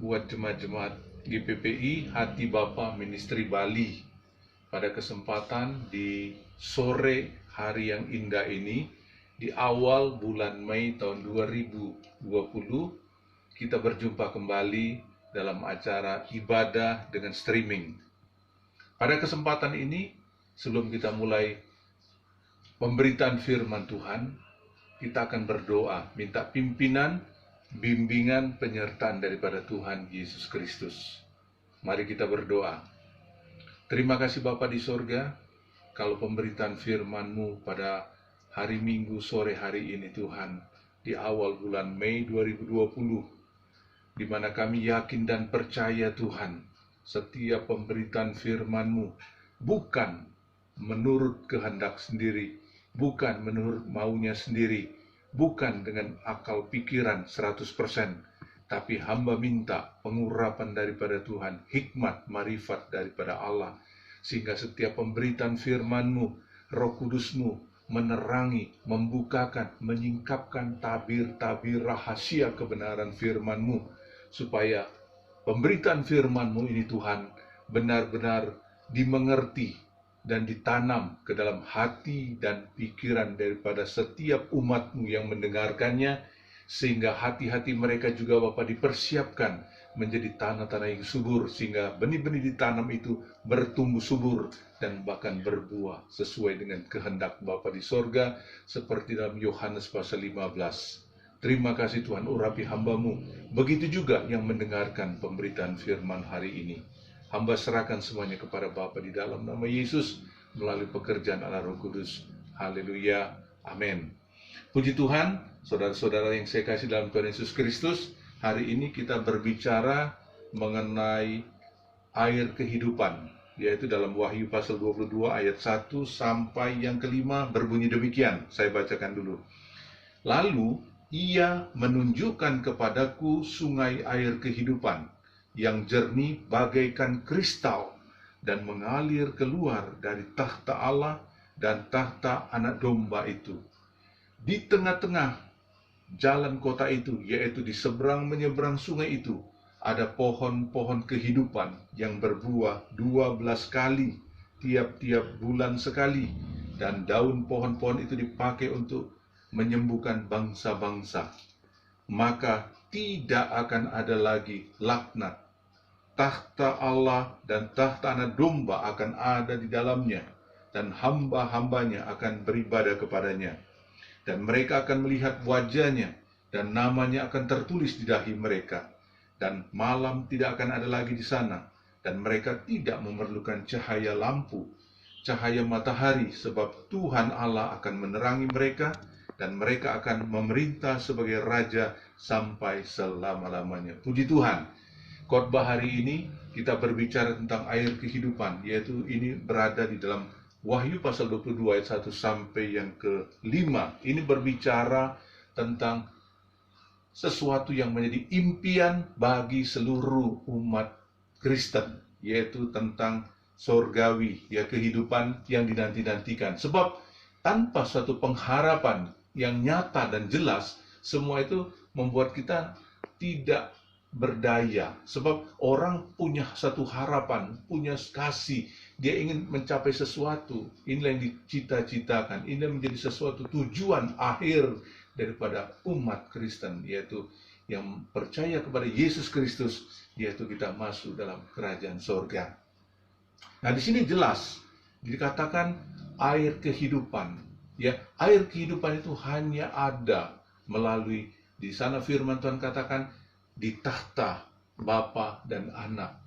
buat jemaat-jemaat GPPI Hati Bapa Ministry Bali. Pada kesempatan di sore hari yang indah ini, di awal bulan Mei tahun 2020, kita berjumpa kembali dalam acara ibadah dengan streaming. Pada kesempatan ini, sebelum kita mulai pemberitaan firman Tuhan, kita akan berdoa, minta pimpinan, bimbingan, penyertaan daripada Tuhan Yesus Kristus. Mari kita berdoa. Terima kasih Bapa di sorga, kalau pemberitaan firman-Mu pada hari Minggu sore hari ini Tuhan, di awal bulan Mei 2020, di mana kami yakin dan percaya Tuhan, setiap pemberitaan firman-Mu bukan menurut kehendak sendiri, bukan menurut maunya sendiri, bukan dengan akal pikiran 100%, tapi hamba minta pengurapan daripada Tuhan, hikmat, marifat daripada Allah, sehingga setiap pemberitaan firman-Mu, Roh Kudus-Mu menerangi, membukakan, menyingkapkan tabir-tabir rahasia kebenaran firman-Mu, supaya pemberitaan firman-Mu ini Tuhan benar-benar dimengerti dan ditanam ke dalam hati dan pikiran daripada setiap umat-Mu yang mendengarkannya, sehingga hati-hati mereka juga Bapa dipersiapkan menjadi tanah-tanah yang subur, sehingga benih-benih ditanam itu bertumbuh subur dan bahkan berbuah sesuai dengan kehendak Bapa di sorga, seperti dalam Yohanes pasal 15. Terima kasih Tuhan, urapi hamba-Mu. Begitu juga yang mendengarkan pemberitaan firman hari ini. Hamba serahkan semuanya kepada Bapa di dalam nama Yesus melalui pekerjaan Allah Roh Kudus. Haleluya. Amin. Puji Tuhan, saudara-saudara yang saya kasih dalam Tuhan Yesus Kristus, hari ini kita berbicara mengenai air kehidupan, yaitu dalam Wahyu pasal 22 ayat 1 sampai yang kelima berbunyi demikian. Saya bacakan dulu. Lalu ia menunjukkan kepadaku sungai air kehidupan yang jernih bagaikan kristal dan mengalir keluar dari takhta Allah dan takhta anak domba itu. Di tengah-tengah jalan kota itu, yaitu di seberang menyeberang sungai itu, ada pohon-pohon kehidupan yang berbuah 12 kali tiap-tiap bulan sekali, dan daun pohon-pohon itu dipakai untuk menyembuhkan bangsa-bangsa. Maka tidak akan ada lagi laknat. Takhta Allah dan takhta anak domba akan ada di dalamnya, dan hamba-hambanya akan beribadah kepadanya. Dan mereka akan melihat wajahnya, dan namanya akan tertulis di dahi mereka. Dan malam tidak akan ada lagi di sana, dan mereka tidak memerlukan cahaya lampu, cahaya matahari, sebab Tuhan Allah akan menerangi mereka, dan mereka akan memerintah sebagai raja sampai selama-lamanya. Puji Tuhan. Khotbah hari ini kita berbicara tentang air kehidupan, yaitu ini berada di dalam Wahyu pasal 22 ayat 1 sampai yang ke-5. Ini berbicara tentang sesuatu yang menjadi impian bagi seluruh umat Kristen, yaitu tentang sorgawi, ya, kehidupan yang dinanti-nantikan. Sebab tanpa suatu pengharapan yang nyata dan jelas, semua itu membuat kita tidak berdaya. Sebab orang punya satu harapan, punya kasih, dia ingin mencapai sesuatu. Inilah yang dicita-citakan, ini menjadi sesuatu tujuan akhir daripada umat Kristen, yaitu yang percaya kepada Yesus Kristus, yaitu kita masuk dalam kerajaan sorga. Nah, di sini jelas dikatakan air kehidupan. Ya, air kehidupan itu hanya ada melalui, di sana firman Tuhan katakan, di takhta Bapa dan Anak.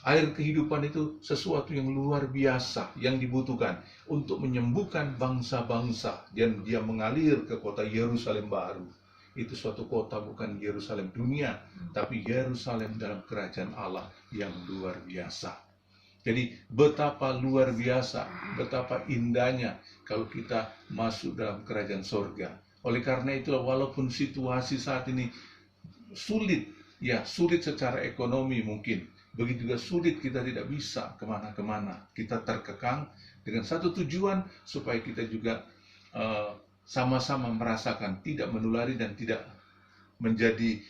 Air kehidupan itu sesuatu yang luar biasa yang dibutuhkan untuk menyembuhkan bangsa-bangsa, dan dia mengalir ke kota Yerusalem baru. Itu suatu kota bukan Yerusalem dunia, tapi Yerusalem dalam kerajaan Allah yang luar biasa. Jadi betapa luar biasa, betapa indahnya kalau kita masuk dalam kerajaan sorga. Oleh karena itulah, walaupun situasi saat ini sulit, ya, sulit secara ekonomi mungkin, begitu juga sulit, kita tidak bisa kemana-kemana. Kita terkekang dengan satu tujuan, supaya kita juga sama-sama merasakan tidak menulari dan tidak menjadi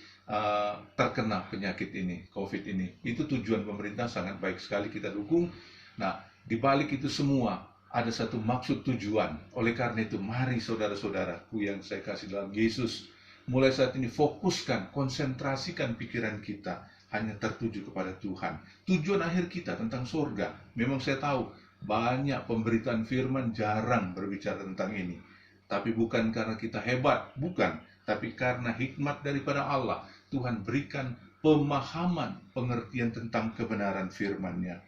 terkena penyakit ini, COVID ini. Itu tujuan pemerintah sangat baik sekali, kita dukung. Nah, di balik itu semua ada satu maksud tujuan. Oleh karena itu, mari saudara-saudaraku yang saya kasih dalam Yesus, mulai saat ini fokuskan, konsentrasikan pikiran kita hanya tertuju kepada Tuhan. Tujuan akhir kita tentang surga. Memang saya tahu banyak pemberitaan firman jarang berbicara tentang ini. Tapi bukan karena kita hebat, bukan. Tapi karena hikmat daripada Allah, Tuhan berikan pemahaman, pengertian tentang kebenaran firman-Nya.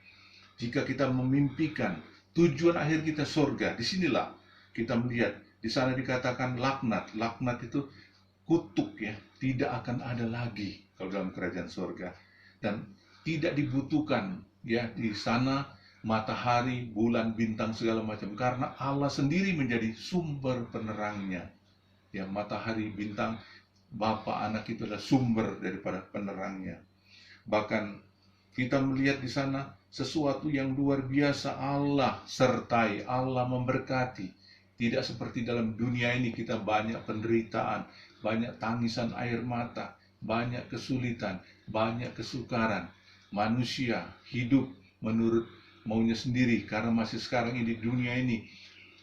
Jika kita memimpikan tujuan akhir kita surga, disinilah kita melihat, di sana dikatakan laknat. Laknat itu kutuk, ya, tidak akan ada lagi kalau dalam kerajaan surga. Dan tidak dibutuhkan, ya, di sana matahari, bulan, bintang, segala macam, karena Allah sendiri menjadi sumber penerangnya. Ya, matahari, bintang, Bapa, Anak itu adalah sumber daripada penerangnya. Bahkan kita melihat di sana sesuatu yang luar biasa. Allah sertai, Allah memberkati. Tidak seperti dalam dunia ini kita banyak penderitaan, banyak tangisan air mata, banyak kesulitan, banyak kesukaran. Manusia hidup menurut maunya sendiri, karena masih sekarang ini di dunia ini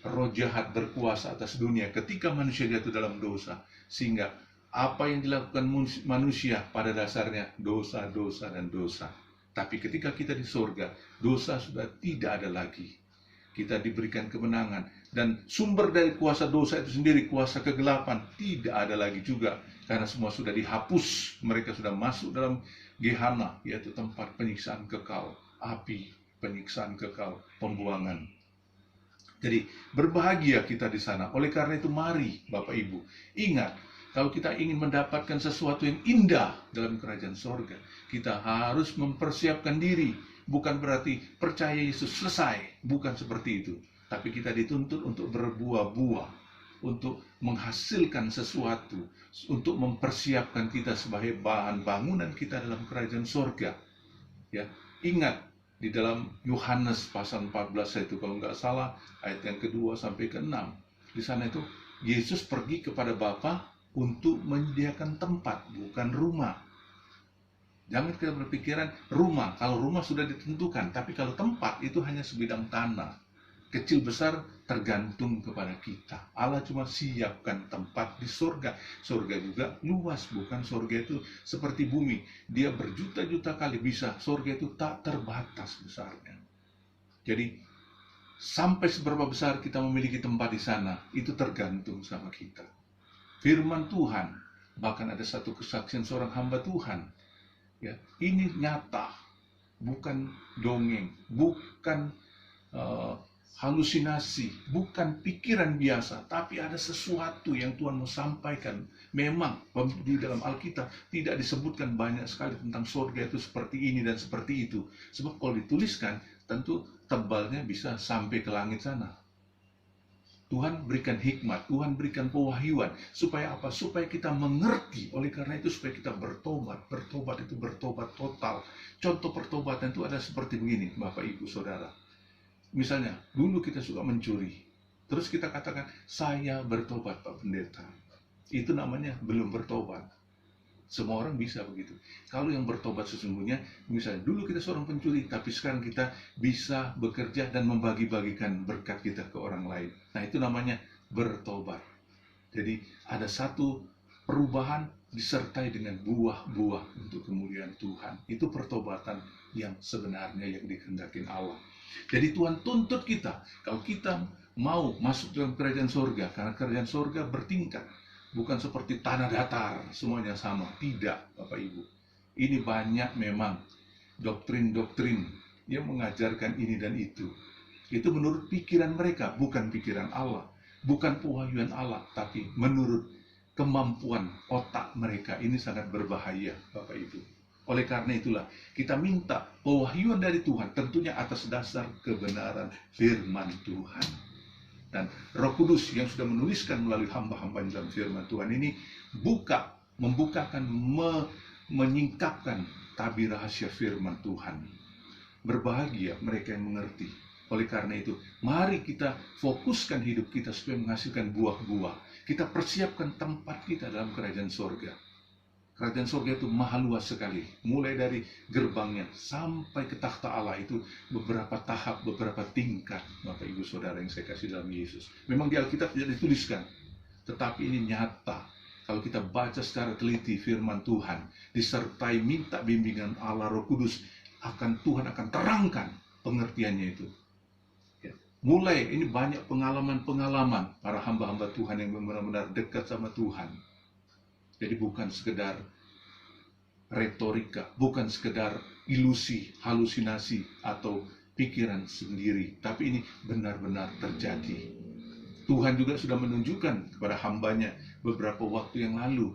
roh jahat berkuasa atas dunia ketika manusia jatuh dalam dosa. Sehingga apa yang dilakukan manusia pada dasarnya dosa, dosa, dan dosa. Tapi ketika kita di surga, dosa sudah tidak ada lagi. Kita diberikan kemenangan. Dan sumber dari kuasa dosa itu sendiri, kuasa kegelapan, tidak ada lagi juga. Karena semua sudah dihapus. Mereka sudah masuk dalam Gehenna, yaitu tempat penyiksaan kekal, api penyiksaan kekal, pembuangan. Jadi berbahagia kita di sana. Oleh karena itu mari Bapak Ibu, ingat, kalau kita ingin mendapatkan sesuatu yang indah dalam kerajaan sorga, kita harus mempersiapkan diri. Bukan berarti percaya Yesus selesai, bukan seperti itu. Tapi kita dituntut untuk berbuah-buah, untuk menghasilkan sesuatu, untuk mempersiapkan kita sebagai bahan bangunan kita dalam kerajaan sorga. Ya, ingat, di dalam Yohanes pasal 14 itu, kalau nggak salah, ayat yang kedua sampai ke-6, di sana itu Yesus pergi kepada Bapa untuk menyediakan tempat, bukan rumah. Jangan kita berpikiran rumah, kalau rumah sudah ditentukan, tapi kalau tempat itu hanya sebidang tanah. Kecil besar tergantung kepada kita. Allah cuma siapkan tempat di surga. Surga juga luas, bukan surga itu seperti bumi. Dia berjuta-juta kali bisa. Surga itu tak terbatas besarnya. Jadi sampai seberapa besar kita memiliki tempat di sana, itu tergantung sama kita. Firman Tuhan, bahkan ada satu kesaksian seorang hamba Tuhan, ya, ini nyata, bukan dongeng, bukan halusinasi, bukan pikiran biasa, tapi ada sesuatu yang Tuhan mau sampaikan. Memang di dalam Alkitab tidak disebutkan banyak sekali tentang surga itu seperti ini dan seperti itu, sebab kalau dituliskan tentu tebalnya bisa sampai ke langit sana. Tuhan berikan hikmat, Tuhan berikan pewahyuan. Supaya apa? Supaya kita mengerti. Oleh karena itu supaya kita bertobat. Bertobat itu bertobat total. Contoh pertobatan itu ada seperti begini, Bapak, Ibu, Saudara. Misalnya, dulu kita suka mencuri. Terus kita katakan, saya bertobat Pak Pendeta. Itu namanya belum bertobat. Semua orang bisa begitu. Kalau yang bertobat sesungguhnya, misalnya dulu kita seorang pencuri, tapi sekarang kita bisa bekerja dan membagi-bagikan berkat kita ke orang lain. Nah, itu namanya bertobat. Jadi ada satu perubahan disertai dengan buah-buah untuk kemuliaan Tuhan. Itu pertobatan yang sebenarnya yang dikehendaki Allah. Jadi Tuhan tuntut kita, kalau kita mau masuk dalam kerajaan surga, karena kerajaan surga bertingkat. Bukan seperti tanah datar, semuanya sama. Tidak, Bapak Ibu. Ini banyak memang doktrin-doktrin yang mengajarkan ini dan itu. Itu menurut pikiran mereka, bukan pikiran Allah. Bukan pewahyuan Allah, tapi menurut kemampuan otak mereka. Ini sangat berbahaya, Bapak Ibu. Oleh karena itulah, kita minta pewahyuan dari Tuhan, tentunya atas dasar kebenaran firman Tuhan. Dan Roh Kudus yang sudah menuliskan melalui hamba-hamba dalam firman Tuhan ini membukakan, menyingkapkan tabir rahasia firman Tuhan. Berbahagia mereka yang mengerti. Oleh karena itu, mari kita fokuskan hidup kita supaya menghasilkan buah-buah. Kita persiapkan tempat kita dalam kerajaan surga. Kerajaan surga itu maha luas sekali. Mulai dari gerbangnya sampai ke takhta Allah itu beberapa tahap, beberapa tingkat. Bapak Ibu Saudara yang saya kasih dalam Yesus. Memang di Alkitab tidak dituliskan, tetapi ini nyata. Kalau kita baca secara teliti firman Tuhan, disertai minta bimbingan Allah Roh Kudus, Tuhan akan terangkan pengertiannya itu. Ya. Mulai ini banyak pengalaman-pengalaman para hamba-hamba Tuhan yang benar-benar dekat sama Tuhan. Jadi bukan sekedar retorika, bukan sekedar ilusi, halusinasi, atau pikiran sendiri. Tapi ini benar-benar terjadi. Tuhan juga sudah menunjukkan kepada hambanya beberapa waktu yang lalu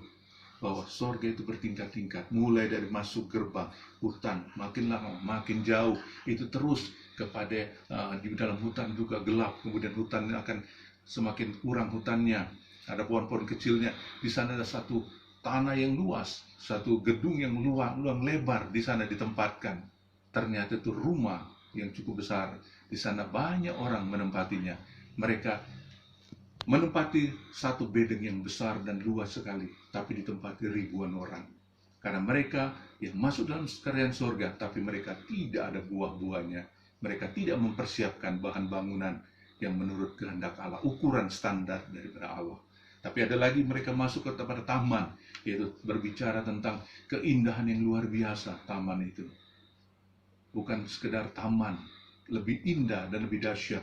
bahwa sorga itu bertingkat-tingkat. Mulai dari masuk gerbang, hutan, makin lama, makin jauh. Itu terus kepada di dalam hutan juga gelap. Kemudian hutan akan semakin kurang hutannya. Ada pohon-pohon kecilnya. Di sana ada satu tanah yang luas, satu gedung yang luang lebar di sana ditempatkan. Ternyata itu rumah yang cukup besar. Di sana banyak orang menempatinya. Mereka menempati satu bedeng yang besar dan luas sekali, tapi ditempati ribuan orang. Karena mereka yang masuk dalam kerajaan surga, tapi mereka tidak ada buah-buahnya. Mereka tidak mempersiapkan bahan bangunan yang menurut kehendak Allah, ukuran standar daripada Allah. Tapi ada lagi mereka masuk kepada taman, yaitu berbicara tentang keindahan yang luar biasa taman itu. Bukan sekedar taman, lebih indah dan lebih dahsyat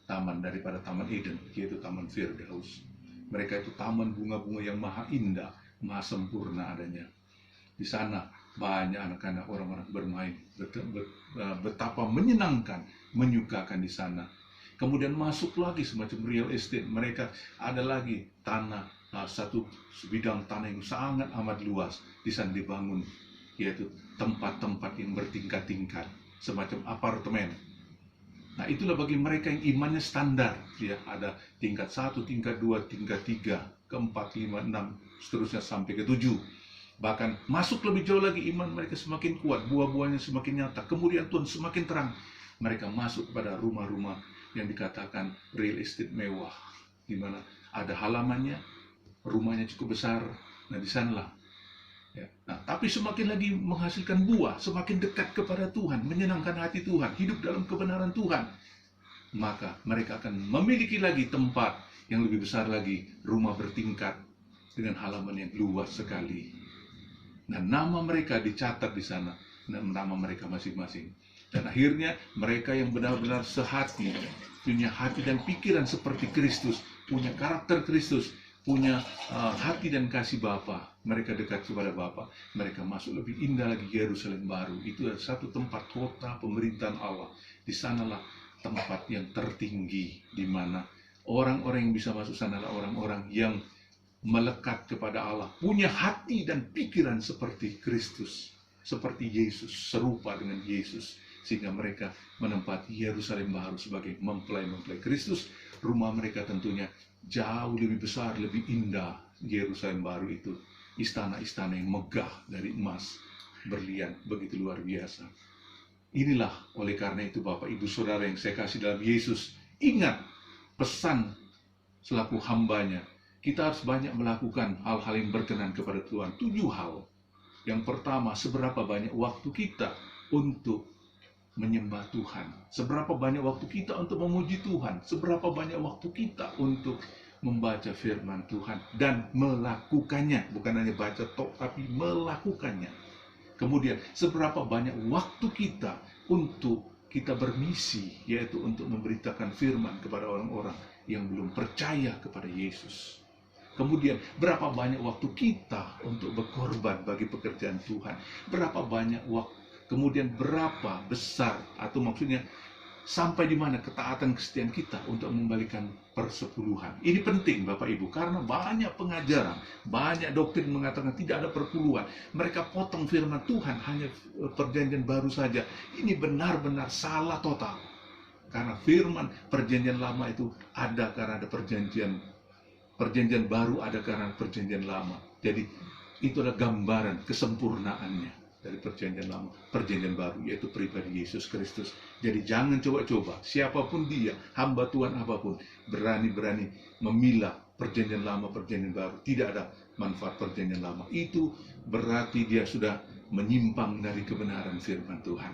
taman daripada Taman Eden, yaitu Taman Firdaus. Mereka itu taman bunga-bunga yang maha indah, maha sempurna adanya. Di sana banyak anak-anak orang-orang bermain, betapa menyenangkan, menyukakan di sana. Kemudian masuk lagi semacam real estate. Mereka ada lagi tanah, satu bidang tanah yang sangat amat luas. Di sana dibangun, yaitu tempat-tempat yang bertingkat-tingkat, semacam apartemen. Nah, itulah bagi mereka yang imannya standar. Ya, ada tingkat 1, tingkat 2, tingkat 3, ke 4, 5, 6, seterusnya sampai ke 7. Bahkan masuk lebih jauh lagi, iman mereka semakin kuat, buah-buahnya semakin nyata. Kemudian Tuhan semakin terang. Mereka masuk pada rumah-rumah yang dikatakan real estate mewah, di mana ada halamannya, rumahnya cukup besar. Nah, di sanalah. Ya. Nah, tapi semakin lagi menghasilkan buah, semakin dekat kepada Tuhan, menyenangkan hati Tuhan, hidup dalam kebenaran Tuhan, maka mereka akan memiliki lagi tempat yang lebih besar lagi, rumah bertingkat dengan halaman yang luas sekali. Nah, nama mereka dicatat di sana, nama mereka masing-masing. Dan akhirnya mereka yang benar-benar sehati, punya hati dan pikiran seperti Kristus, punya karakter Kristus, punya hati dan kasih Bapa, mereka dekat kepada Bapa, mereka masuk lebih indah lagi Yerusalem baru. Itu adalah satu tempat kota pemerintahan Allah. Di sanalah tempat yang tertinggi, di mana orang-orang yang bisa masuk sana adalah orang-orang yang melekat kepada Allah, punya hati dan pikiran seperti Kristus, seperti Yesus, serupa dengan Yesus, sehingga mereka menempati Yerusalem baru sebagai mempelai-mempelai Kristus. Rumah mereka tentunya jauh lebih besar, lebih indah. Yerusalem baru itu istana-istana yang megah dari emas, berlian, begitu luar biasa. Inilah oleh karena itu Bapak Ibu Saudara yang saya kasih dalam Yesus, ingat pesan selaku hambanya. Kita harus banyak melakukan hal-hal yang berkenan kepada Tuhan. 7 hal. Yang pertama, seberapa banyak waktu kita untuk menyembah Tuhan. Seberapa banyak waktu kita untuk memuji Tuhan. Seberapa banyak waktu kita untuk membaca firman Tuhan dan melakukannya. Bukan hanya baca tok, tapi melakukannya. Kemudian, seberapa banyak waktu kita untuk kita bermisi, yaitu untuk memberitakan firman kepada orang-orang yang belum percaya kepada Yesus. Kemudian, berapa banyak waktu kita untuk berkorban bagi pekerjaan Tuhan. Berapa banyak waktu, kemudian berapa besar, atau maksudnya sampai di mana ketaatan kesetiaan kita untuk membalikan persepuluhan. Ini penting Bapak Ibu, karena banyak pengajaran, banyak doktrin mengatakan tidak ada perpuluhan. Mereka potong firman Tuhan hanya perjanjian baru saja. Ini benar-benar salah total. Karena firman perjanjian lama itu ada karena ada perjanjian baru, ada karena perjanjian lama. Jadi itu adalah gambaran kesempurnaannya dari perjanjian lama, perjanjian baru, yaitu pribadi Yesus Kristus. Jadi jangan coba-coba, siapapun dia, hamba Tuhan apapun, berani-berani memilah perjanjian lama, perjanjian baru. Tidak ada manfaat perjanjian lama. Itu berarti dia sudah menyimpang dari kebenaran firman Tuhan.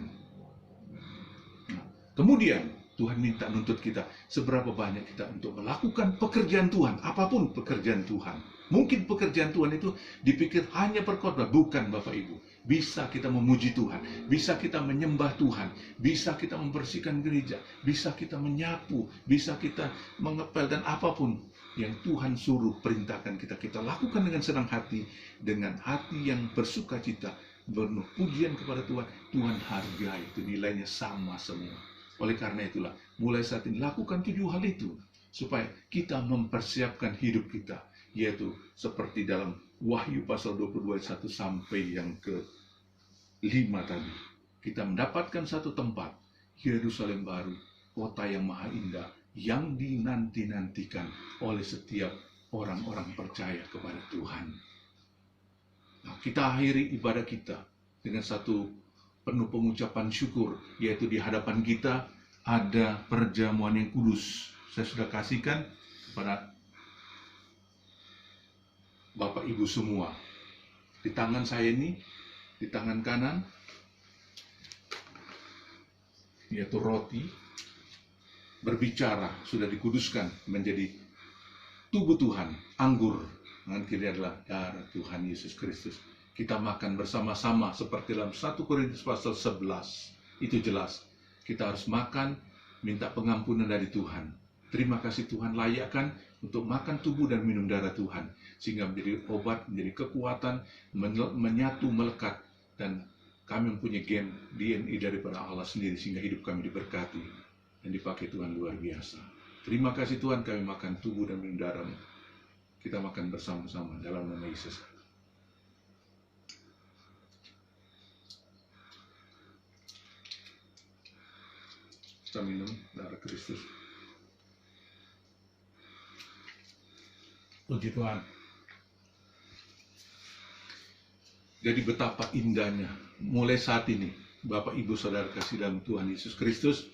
Nah, kemudian Tuhan minta nuntut kita, seberapa banyak kita untuk melakukan pekerjaan Tuhan, apapun pekerjaan Tuhan. Mungkin pekerjaan Tuhan itu dipikir hanya perkhotbah, bukan Bapak Ibu. Bisa kita memuji Tuhan, bisa kita menyembah Tuhan, bisa kita membersihkan gereja, bisa kita menyapu, bisa kita mengepel, dan apapun yang Tuhan suruh perintahkan kita lakukan dengan senang hati, dengan hati yang bersuka cita, penuh pujian kepada Tuhan. Tuhan hargai, itu nilainya sama semua. Oleh karena itulah, mulai saat ini lakukan 7 hal itu, supaya kita mempersiapkan hidup kita, yaitu seperti dalam Wahyu pasal 22 ayat 1 sampai yang ke-5 tadi. Kita mendapatkan satu tempat, Yerusalem baru, kota yang maha indah, yang dinanti-nantikan oleh setiap orang-orang percaya kepada Tuhan. Nah, kita akhiri ibadah kita dengan satu penuh pengucapan syukur, yaitu di hadapan kita ada perjamuan yang kudus. Saya sudah kasihkan kepada Bapak Ibu semua. Di tangan saya ini, di tangan kanan, yaitu roti, berbicara, sudah dikuduskan menjadi tubuh Tuhan. Anggur, tangan kiri adalah darah Tuhan Yesus Kristus. Kita makan bersama-sama seperti dalam 1 Korintus pasal 11. Itu jelas. Kita harus makan, minta pengampunan dari Tuhan. Terima kasih Tuhan layakkan untuk makan tubuh dan minum darah Tuhan, sehingga menjadi obat, menjadi kekuatan, menyatu, melekat, dan kami mempunyai gen DNA daripada Allah sendiri, sehingga hidup kami diberkati dan dipakai Tuhan luar biasa. Terima kasih Tuhan, kami makan tubuh dan minum darah-Mu. Kita makan bersama-sama dalam nama Yesus. Kita minum darah Kristus. Puji Tuhan. Jadi betapa indahnya mulai saat ini, Bapak Ibu Saudara kasih dalam Tuhan Yesus Kristus,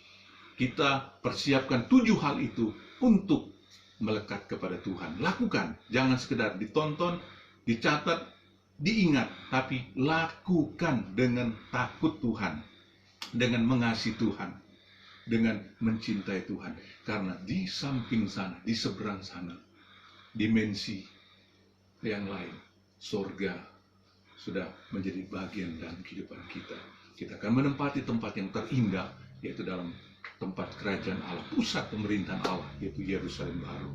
kita persiapkan 7 hal itu untuk melekat kepada Tuhan. Lakukan, jangan sekedar ditonton, dicatat, diingat, tapi lakukan dengan takut Tuhan, dengan mengasihi Tuhan, dengan mencintai Tuhan. Karena di samping sana, di seberang sana, dimensi yang lain, surga sudah menjadi bagian dalam kehidupan kita. Kita akan menempati tempat yang terindah, yaitu dalam tempat kerajaan Allah, pusat pemerintahan Allah, yaitu Yerusalem baru.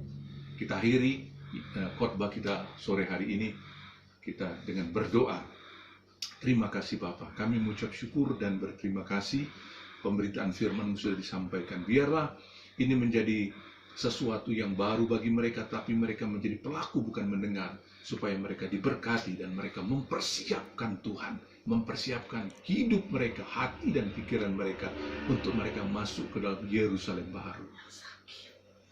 Kita akhiri khotbah kita sore hari ini kita dengan berdoa. Terima kasih Bapa, kami mengucap syukur dan berterima kasih pemberitaan firman sudah disampaikan. Biarlah ini menjadi sesuatu yang baru bagi mereka, tapi mereka menjadi pelaku bukan mendengar, supaya mereka diberkati dan mereka mempersiapkan Tuhan, mempersiapkan hidup mereka, hati dan pikiran mereka untuk mereka masuk ke dalam Yerusalem baru.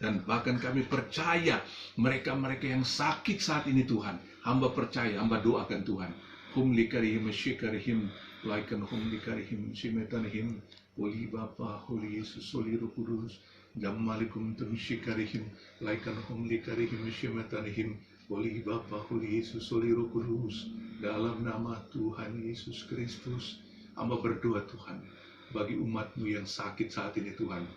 Dan bahkan kami percaya mereka-mereka yang sakit saat ini Tuhan, hamba percaya, hamba doakan Tuhan, hum likarihim syikarihim laikan hum likarihim simetanihim Holy Bapa, Holy Yesus, Holy Roh Kudus, Jamalikum tumsyikarihim laikan hum likarihim syimetanihim Holy Bapa, Holy Yesus, Holy Roh Kudus, dalam nama Tuhan Yesus Kristus, hamba berdoa Tuhan, bagi umat-Mu yang sakit saat ini Tuhan,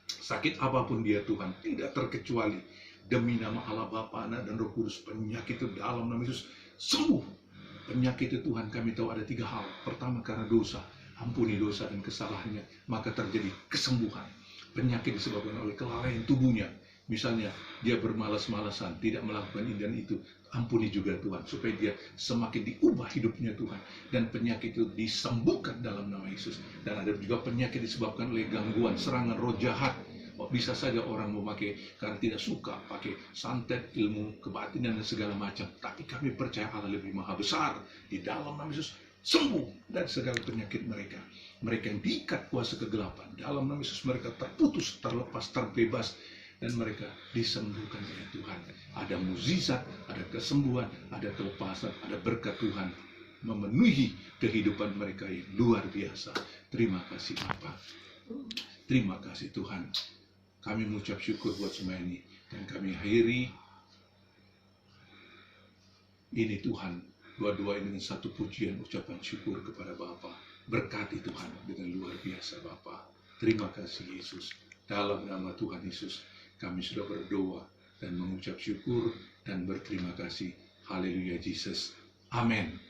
sakit apapun dia Tuhan, tidak terkecuali, demi nama Allah Bapa, Anak dan Roh Kudus, penyakit itu dalam nama Yesus sembuh. Penyakit itu Tuhan, kami tahu ada 3 hal. Pertama, karena dosa, ampuni dosa dan kesalahannya, maka terjadi kesembuhan. Penyakit disebabkan oleh kelalaian tubuhnya, misalnya dia bermalas-malasan, tidak melakukan ini dan itu, ampuni juga Tuhan, supaya dia semakin diubah hidupnya Tuhan, dan penyakit itu disembuhkan dalam nama Yesus. Dan ada juga penyakit disebabkan oleh gangguan, serangan roh jahat. Bisa saja orang memakai karena tidak suka pakai santet, ilmu kebatinan dan segala macam, tapi kami percaya Allah lebih maha besar. Di dalam nama Yesus sembuh dari segala penyakit mereka. Mereka yang diikat kuasa kegelapan, dalam nama Yesus mereka terputus, terlepas, terbebas, dan mereka disembuhkan oleh Tuhan. Ada mukjizat, ada kesembuhan, ada kelepasan, ada berkat Tuhan memenuhi kehidupan mereka yang luar biasa. Terima kasih Bapa. Terima kasih Tuhan. Kami mengucap syukur buat semua ini, dan kami akhiri Ini Tuhan, dua-dua ini dengan satu pujian ucapan syukur kepada Bapa. Berkati Tuhan dengan luar biasa Bapa. Terima kasih Yesus. Dalam nama Tuhan Yesus, kami sudah berdoa dan mengucap syukur dan berterima kasih. Haleluya Yesus. Amin.